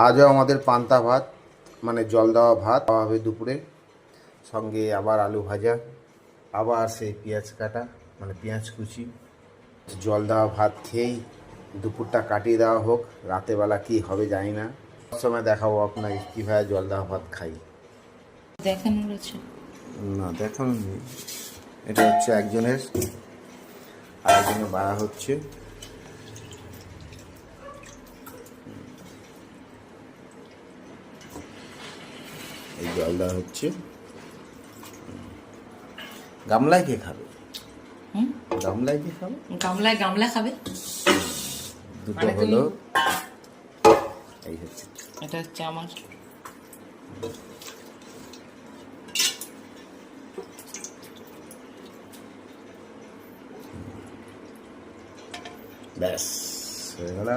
আজও আমাদের পান্তা ভাত মানে জল দেওয়া ভাত খাওয়া হবে দুপুরে, সঙ্গে আবার আলু ভাজা, আবার সেই পেঁয়াজ কাটা মানে পেঁয়াজ কুচি। জল দেওয়া ভাত খেয়েই দুপুরটা কাটিয়ে দেওয়া হোক, রাতেরবেলা কী হবে জানি না। সময় দেখাবো আপনাকে কীভাবে জল দেওয়া ভাত খাই। দেখানো রয়েছে না দেখানো নেই, এটা হচ্ছে একজনের, আরেকজনের বাড়া হচ্ছে। এই জল দেওয়া হচ্ছে। গামলায় কে খাবে? গামলায় কে খাবে? গামলায় খাবে। দুটো হলো, এই হচ্ছে, এটা হচ্ছে আমার। ব্যাস হয়ে গেল।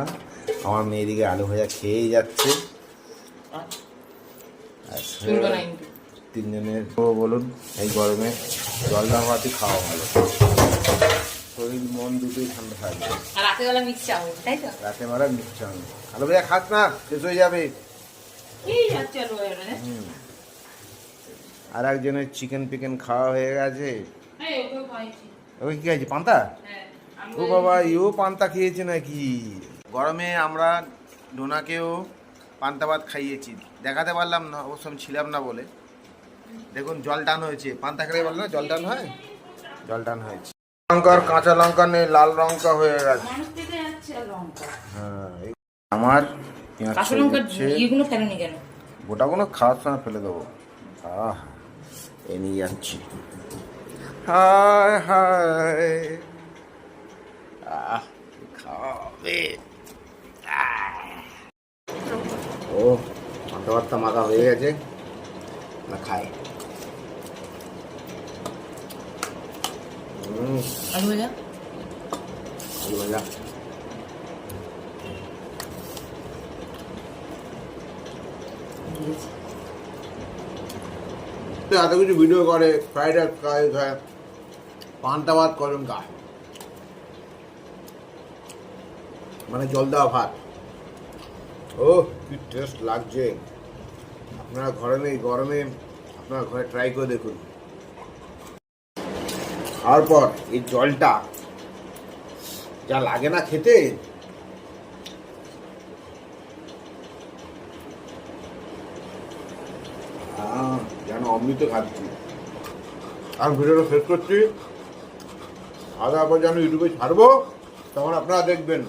আমার মেয়েদিকে আলু ভাজা খেয়েই যাচ্ছে। তিনজনের বলুন, এই গরমে জল দেওয়া ভাতই খাওয়া ভালো, শরীর মন দুটোই ঠান্ডা থাকবে। রাতেবেলা মিক্সচার হবে, তাই তো? রাতেবেলা মিক্সচার হবে। আলু ভাজা খাস না, শেষ হয়ে যাবে। আর একজনের চিকেন পিকেন খাওয়া হয়ে গেছে। ওই কি আছে, পান্তা? ও বাবা, ইও পান্তা খেয়েছে নাকি? গরমে আমরা ডোনাকেও পান্তা ভাত খাইয়েছি, দেখাতে পারলাম না, অবশ্য আমি ছিলাম না বলে। দেখুন জল টান হয়েছে, পান্তা খেলে বল না জল টান হয়, জল টান হয়েছে। লঙ্কার কাঁচা লঙ্কা নেই, লাল লঙ্কা হয়ে গেছে। হ্যাঁ, আমার গোটাগুলো খাওয়ার সময় ফেলে দেবো। এ নিয়ে যাচ্ছি। হায় হায়, খাবে। ও পান্তা ভাতটা মাখা হয়ে গেছে, না খায়। আলু ভাজা, আলু ভাজা। এত কিছু ভিডিও করে, ফ্রাইড রাইস খায়, পান্তা ভাত করেন খায়, মানে জল দেওয়া ভাত। ও কি টেস্ট লাগছে! আপনারা ঘরে নেই, গরমে আপনারা ঘরে ট্রাই করে দেখুন। খাওয়ার পর এই জলটা যা লাগে না খেতে, যেন অমৃত খাচ্ছি। আর ভিডিওটা শেষ করছি, আগে আবার যেন ইউটিউবে ছাড়বো, তখন আপনারা দেখবেন।